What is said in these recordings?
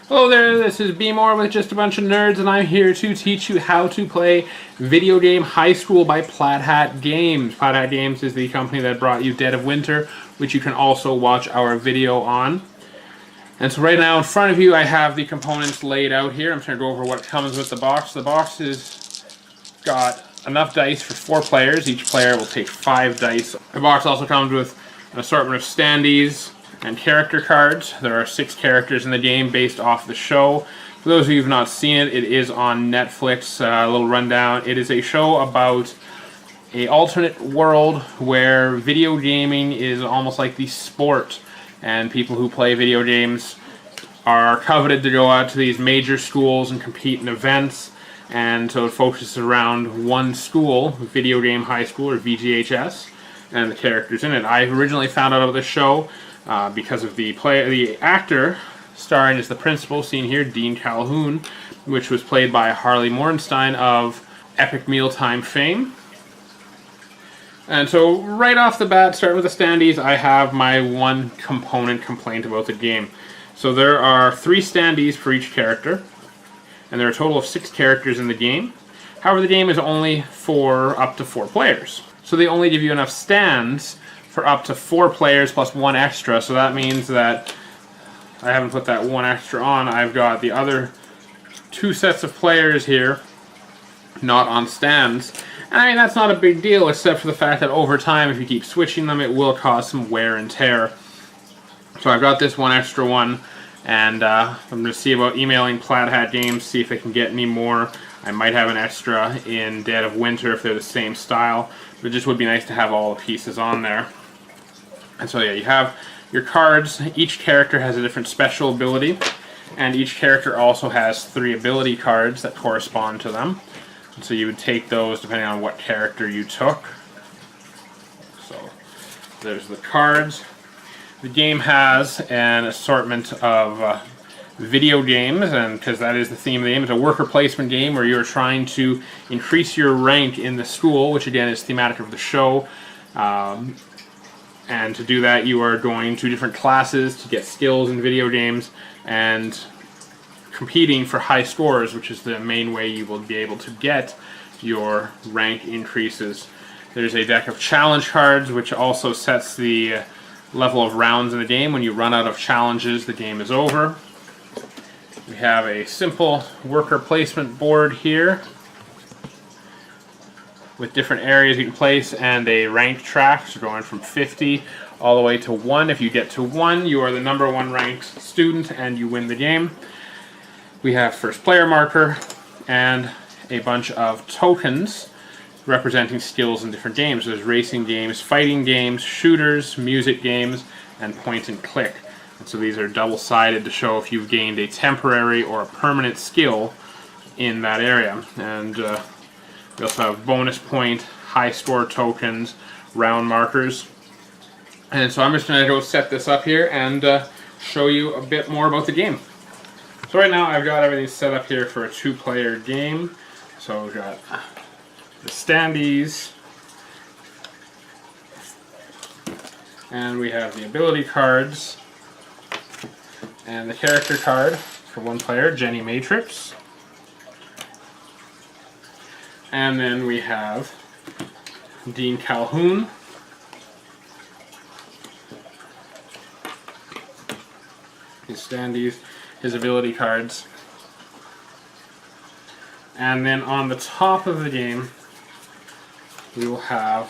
Hello there, this is B More with Just a Bunch of Nerds, and I'm here to teach you how to play video game High School by Plaid Hat Games. Plaid Hat Games is the company that brought you Dead of Winter, which you can also watch our video on. And so right now in front of you I have the components laid out here. I'm just going to go over what comes with the box. The box has got enough dice for 4 players. Each player will take 5 dice. The box also comes with an assortment of standees and character cards. There are 6 characters in the game based off the show. For those of you who have not seen it, it is on Netflix. A little rundown. It is a show about an alternate world where video gaming is almost like the sport, and people who play video games are coveted to go out to these major schools and compete in events. And so it focuses around one school, Video Game High School, or VGHS, and the characters in it. I originally found out about this show because of the actor starring as the principal, seen here, Dean Calhoun, which was played by Harley Morenstein of Epic Mealtime fame. And so right off the bat, starting with the standees, I have my one component complaint about the game. So there are 3 standees for each character, and there are a total of 6 characters in the game. However, the game is only for up to 4 players. So they only give you enough stands for up to 4 players plus 1 extra, so that means that I haven't put that 1 extra on. I've got the other 2 sets of players here not on stands. And I mean, that's not a big deal, except for the fact that over time, if you keep switching them, it will cause some wear and tear. So I've got this 1 extra one, and I'm going to see about emailing Plaid Hat Games, see if they can get any more. I might have an extra in Dead of Winter if they're the same style, but it just would be nice to have all the pieces on there. And so yeah, you have your cards. Each character has a different special ability, and each character also has 3 ability cards that correspond to them. And so you would take those depending on what character you took. So there's the cards. The game has an assortment of video games, and because that is the theme of the game, it's a worker placement game where you're trying to increase your rank in the school, which again is thematic of the show. And to do that, you are going to different classes to get skills in video games and competing for high scores, which is the main way you will be able to get your rank increases. There's a deck of challenge cards, which also sets the level of rounds in the game. When you run out of challenges, the game is over. We have a simple worker placement board here with different areas you can place and a rank track, so going from 50 all the way to 1. If you get to 1, you are the number 1 ranked student and you win the game. We have first player marker and a bunch of tokens representing skills in different games. There's racing games, fighting games, shooters, music games, and point and click. And so these are double-sided to show if you've gained a temporary or a permanent skill in that area. And we also have bonus point, high score tokens, round markers. And so I'm just going to go set this up here and show you a bit more about the game. So right now I've got everything set up here for a 2-player game. So we've got the standees, and we have the ability cards, and the character card for 1 player, Jenny Matrix. And then we have Dean Calhoun, his standees, his ability cards. And then on the top of the game, we will have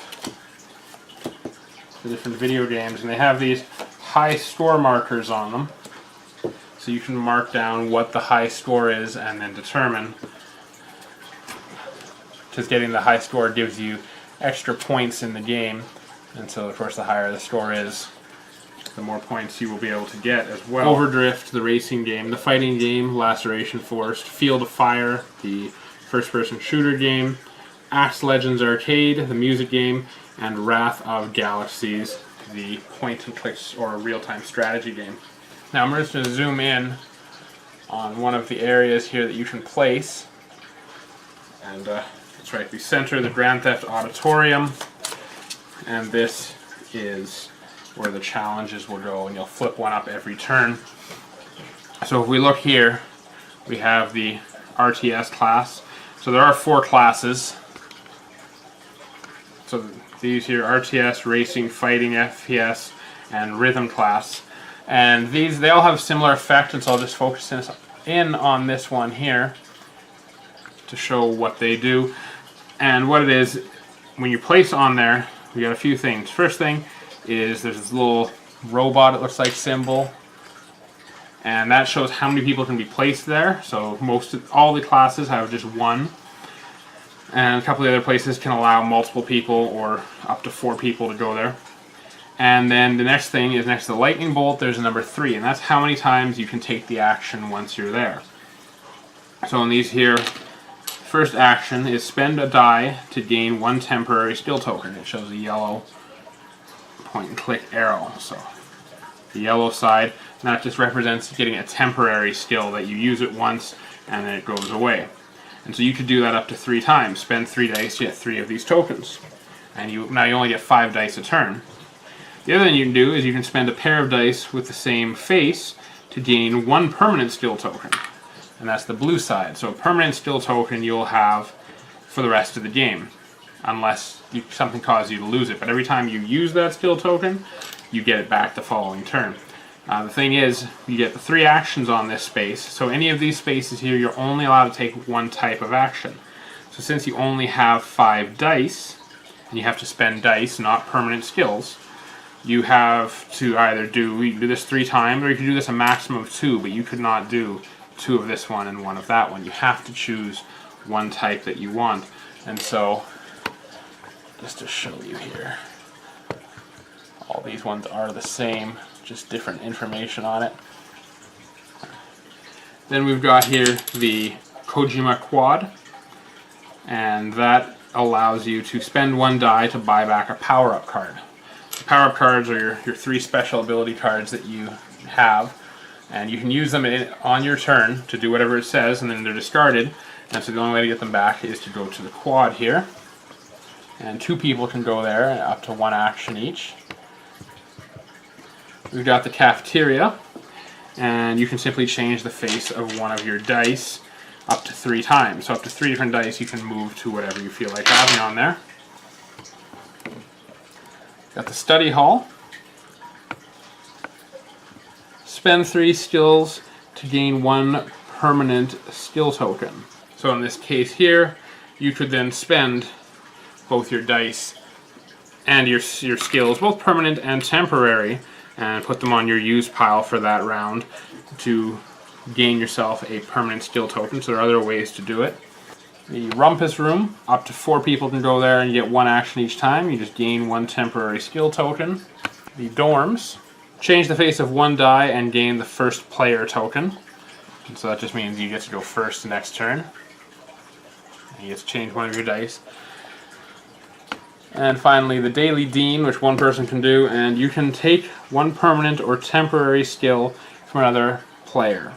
the different video games, and they have these high score markers on them. So you can mark down what the high score is and then determine, because getting the high score gives you extra points in the game, and so of course the higher the score is, the more points you will be able to get as well. Overdrift, the racing game, the fighting game, Laceration Force, Field of Fire, the first-person shooter game, Axe Legends Arcade, the music game, and Wrath of Galaxies, the point-and-click or real-time strategy game. Now I'm just going to zoom in on one of the areas here that you can place, and that's right, we center the Grand Theft Auditorium, and this is where the challenges will go, and you'll flip one up every turn. So if we look here, we have the RTS class. So there are 4 classes. So these here, RTS, Racing, Fighting, FPS, and Rhythm class. And these, they all have similar effect, and so I'll just focus in on this one here to show what they do. And what it is, when you place on there, we got a few things. First thing is there's this little robot, it looks like, symbol. And that shows how many people can be placed there. So all the classes have just 1. And a couple of the other places can allow multiple people or up to 4 people to go there. And then the next thing is next to the lightning bolt, there's a number 3, and that's how many times you can take the action once you're there. So in these here, first action is spend a die to gain 1 temporary skill token. It shows a yellow point and click arrow. So the yellow side, and that just represents getting a temporary skill that you use it once and then it goes away. And so you could do that up to 3 times. Spend 3 dice to get 3 of these tokens. And now you only get 5 dice a turn. The other thing you can do is you can spend a pair of dice with the same face to gain 1 permanent skill token. And that's the blue side. So a permanent skill token you'll have for the rest of the game. Unless something causes you to lose it. But every time you use that skill token, you get it back the following turn. The thing is, you get the 3 actions on this space. So any of these spaces here, you're only allowed to take 1 type of action. So since you only have 5 dice, and you have to spend dice, not permanent skills, you have to either you can do this 3 times, or you can do this a maximum of 2, but you could not do 2 of this one and 1 of that one. You have to choose 1 type that you want. And so, just to show you here, all these ones are the same, just different information on it. Then we've got here the Kojima Quad, and that allows you to spend 1 die to buy back a power-up card. Power-up cards are your 3 special ability cards that you have, and you can use them on your turn to do whatever it says, and then they're discarded. And so the only way to get them back is to go to the quad here, and 2 people can go there, up to 1 action each. We've got the cafeteria, and you can simply change the face of one of your dice up to 3 times. So up to 3 different dice you can move to whatever you feel like having on there. Got the study hall. Spend 3 skills to gain 1 permanent skill token. So in this case here, you could then spend both your dice and your skills, both permanent and temporary, and put them on your use pile for that round to gain yourself a permanent skill token. So there are other ways to do it. The rumpus room, up to 4 people can go there and you get 1 action each time. You just gain 1 temporary skill token. The dorms, change the face of 1 die and gain the first player token. And so that just means you get to go first the next turn. And you get to change 1 of your dice. And finally the Daily Dean, which 1 person can do, and you can take 1 permanent or temporary skill from another player.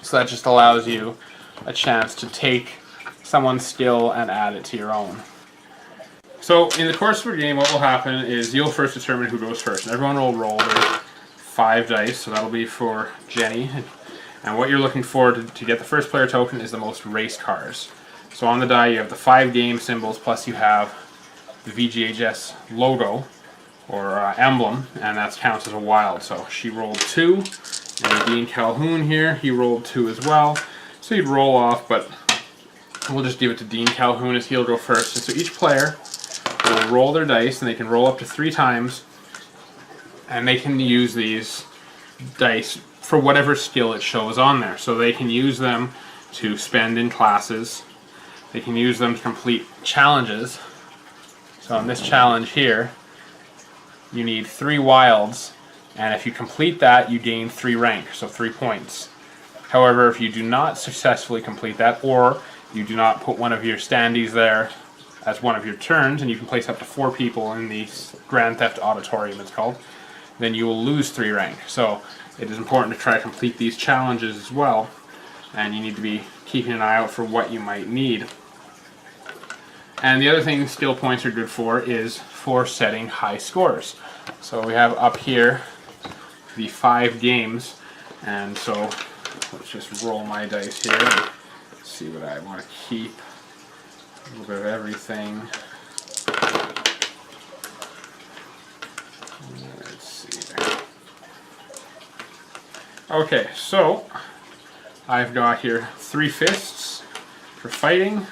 So that just allows you a chance to take someone's skill and add it to your own. So in the course of a game, what will happen is you'll first determine who goes first. And everyone will roll their 5 dice, so that'll be for Jenny. And what you're looking for to get the first player token is the most race cars. So on the die you have the 5 game symbols, plus you have the VGHS logo, or emblem, and that counts as a wild. So she rolled 2, and Dean Calhoun here, he rolled 2 as well. So he'd roll off, but we'll just give it to Dean Calhoun as he'll go first. And so each player will roll their dice, and they can roll up to 3 times, and they can use these dice for whatever skill it shows on there. So they can use them to spend in classes, they can use them to complete challenges. So on this challenge here, you need 3 wilds, and if you complete that, you gain 3 rank, so 3 points. However, if you do not successfully complete that, or you do not put one of your standees there as one of your turns, and you can place up to 4 people in the Grand Theft Auditorium, it's called, then you will lose 3 rank. So it is important to try to complete these challenges as well, and you need to be keeping an eye out for what you might need. And the other thing skill points are good for is for setting high scores. So we have up here the 5 games, And so let's just roll my dice here and see what I want to keep. A little bit of everything. Let's see there. Okay, so I've got here 3 fists for fighting,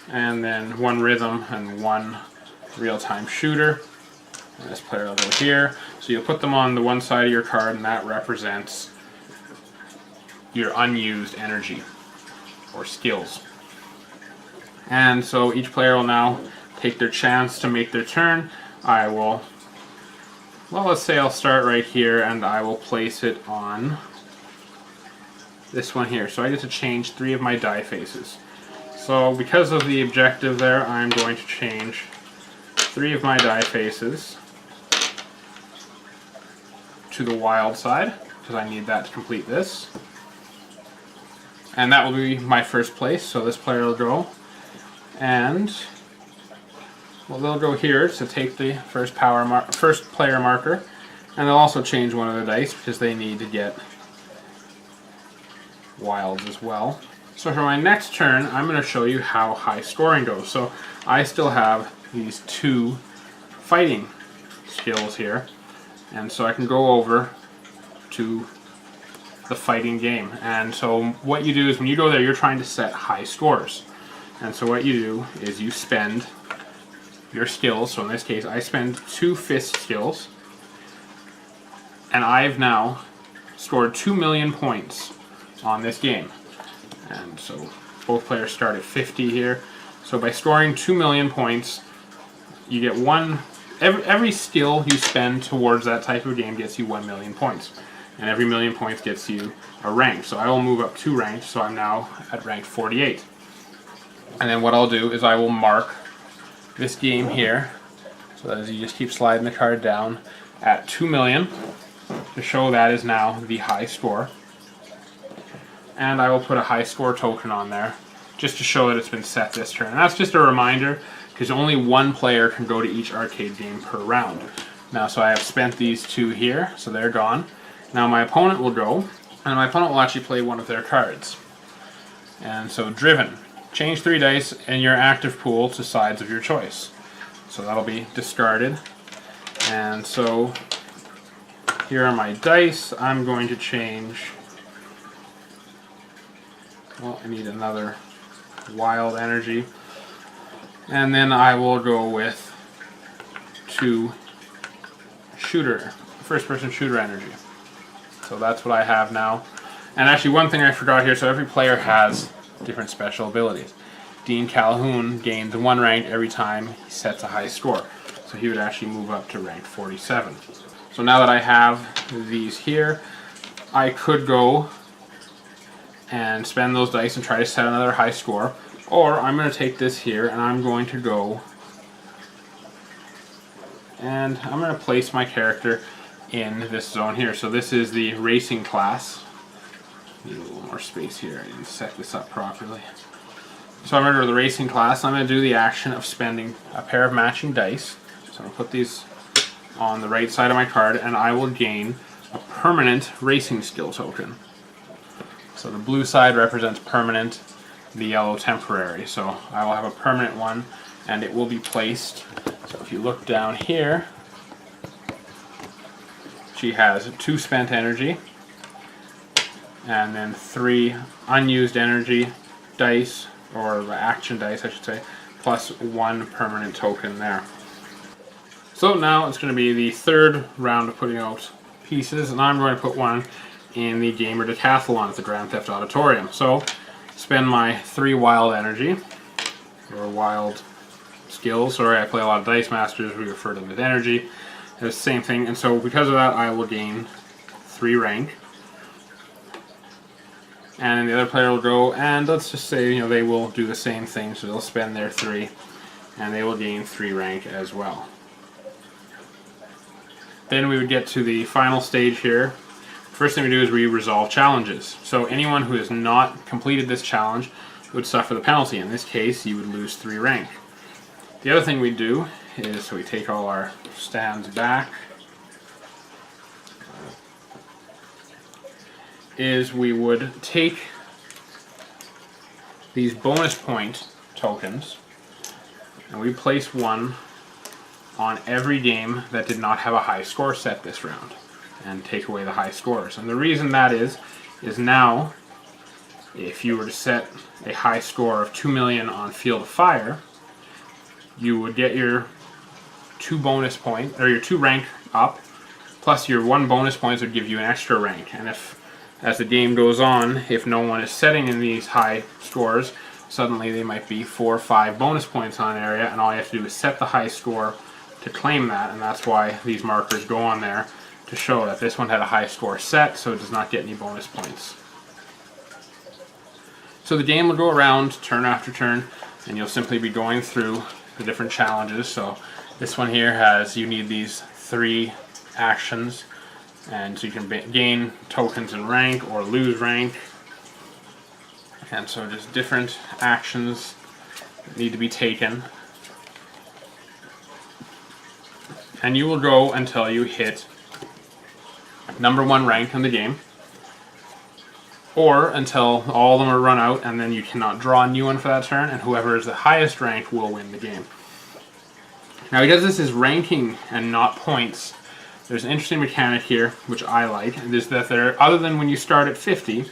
and then 1 rhythm and 1 real-time shooter. And this player will go here. So you'll put them on the one side of your card, and that represents your unused energy or skills. And so each player will now take their chance to make their turn. I will, well, let's say I'll start right here, and I will place it on this one here. So I get to change 3 of my die faces. So because of the objective there, I'm going to change 3 of my die faces to the wild side, because I need that to complete this. And that will be my first place, so this player will go. And well, they'll go here to take the first player marker, and they'll also change one of the dice because they need to get wilds as well. So for my next turn, I'm going to show you how high scoring goes. So I still have these 2 fighting skills here, and so I can go over to the fighting game. And so what you do is when you go there, you're trying to set high scores. And so what you do is you spend your skills. So in this case, I spend 2 fist skills, and I've now scored 2 million points on this game. And so both players start at 50 here. So by scoring 2 million points, you get every skill you spend towards that type of game gets you 1 million points. And every million points gets you a rank. So I will move up 2 ranks, so I'm now at rank 48. And then what I'll do is I will mark this game here, so that as you just keep sliding the card down, at 2 million, to show that is now the high score. And I will put a high score token on there, just to show that it's been set this turn. And that's just a reminder, because only 1 player can go to each arcade game per round. Now, so I have spent these 2 here, so they're gone. Now my opponent will go, and my opponent will actually play one of their cards. And so driven. Change 3 dice in your active pool to sides of your choice. So that'll be discarded. And so here are my dice. I'm going to change, well, I need another wild energy. And then I will go with 2 first person shooter energy. So that's what I have now. And actually one thing I forgot here, so every player has different special abilities. Dean Calhoun gains 1 rank every time he sets a high score. So he would actually move up to rank 47. So now that I have these here, I could go and spend those dice and try to set another high score. Or I'm going to take this here and I'm going to go and I'm going to place my character in this zone here. So this is the racing class. Need a little more space here. I didn't set this up properly. So I'm going to go to the racing class. I'm going to do the action of spending a pair of matching dice. So I'm going to put these on the right side of my card, and I will gain a permanent racing skill token. So the blue side represents permanent, the yellow temporary. So I will have a permanent one, and it will be placed. So if you look down here, she has 2 spent energy, and then 3 unused energy dice, or action dice I should say, plus 1 permanent token there. So now it's going to be the 3rd round of putting out pieces, and I'm going to put one in the Gamer Decathlon at the Grand Theft Auditorium. So spend my 3 wild energy, or wild skills. Sorry, I play a lot of Dice Masters, we refer to them as energy. It's the same thing, and so because of that I will gain 3 rank. And then the other player will go, and let's just say, they will do the same thing, so they'll spend their 3, and they will gain 3 rank as well. Then we would get to the final stage here. First thing we do is we resolve challenges. So anyone who has not completed this challenge would suffer the penalty. In this case, you would lose 3 rank. The other thing we do is, so we take all our stands back, is we would take these bonus point tokens and we place one on every game that did not have a high score set this round and take away the high scores. And the reason that is now if you were to set a high score of 2 million on Field of Fire, you would get your 2 bonus point, or your 2 rank up, plus your 1 bonus points would give you an extra rank. And if, as the game goes on, if no one is setting in these high scores, suddenly they might be 4 or 5 bonus points on an area, and all you have to do is set the high score to claim that, and that's why these markers go on there to show that this one had a high score set, so it does not get any bonus points. So the game will go around turn after turn, and you'll simply be going through the different challenges. So this one here has, you need these 3 actions, and so you can gain tokens and rank or lose rank. And so just different actions that need to be taken. And you will go until you hit number 1 rank in the game, or until all of them are run out, and then you cannot draw a new one for that turn, and whoever is the highest rank will win the game. Now, because this is ranking and not points, there's an interesting mechanic here, which I like, and is that there, other than when you start at 50,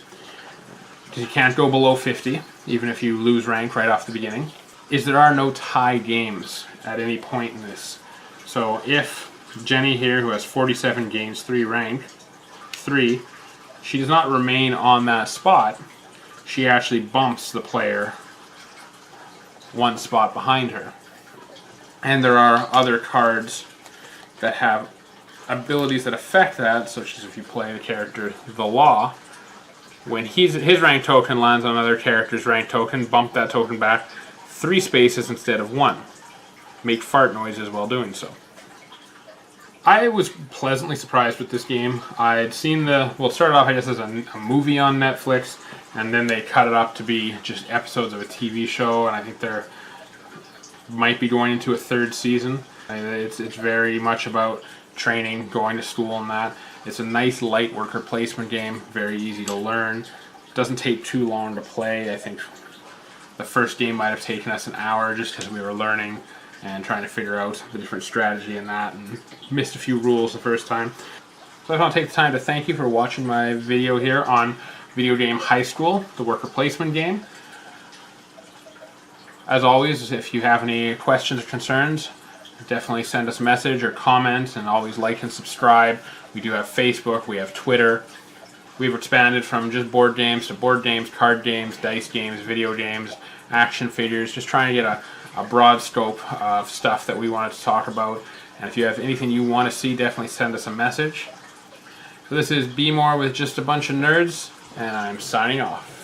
because you can't go below 50, even if you lose rank right off the beginning, is there are no tie games at any point in this. So if Jenny here, who has 47, gains 3 rank, 3, she does not remain on that spot. She actually bumps the player 1 spot behind her. And there are other cards that have abilities that affect that, such as if you play the character The Law, when his rank token lands on another character's rank token, bump that token back 3 spaces instead of 1. Make fart noises while doing so. I was pleasantly surprised with this game. I'd seen well, it started off, I guess, as a movie on Netflix, and then they cut it up to be just episodes of a TV show, and I think they're might be going into a 3rd season. It's very much about training, going to school and that. It's a nice light worker placement game, very easy to learn. It doesn't take too long to play. I think the first game might have taken us an hour just because we were learning and trying to figure out the different strategy in that, and missed a few rules the first time. So I just want to take the time to thank you for watching my video here on Video Game High School, the worker placement game. As always, if you have any questions or concerns, definitely send us a message or comment, and always like and subscribe. We do have Facebook, we have Twitter. We've expanded from just board games to board games, card games, dice games, video games, action figures, just trying to get a broad scope of stuff that we wanted to talk about. And if you have anything you want to see, definitely send us a message. So this is Be More with Just a Bunch of Nerds, and I'm signing off.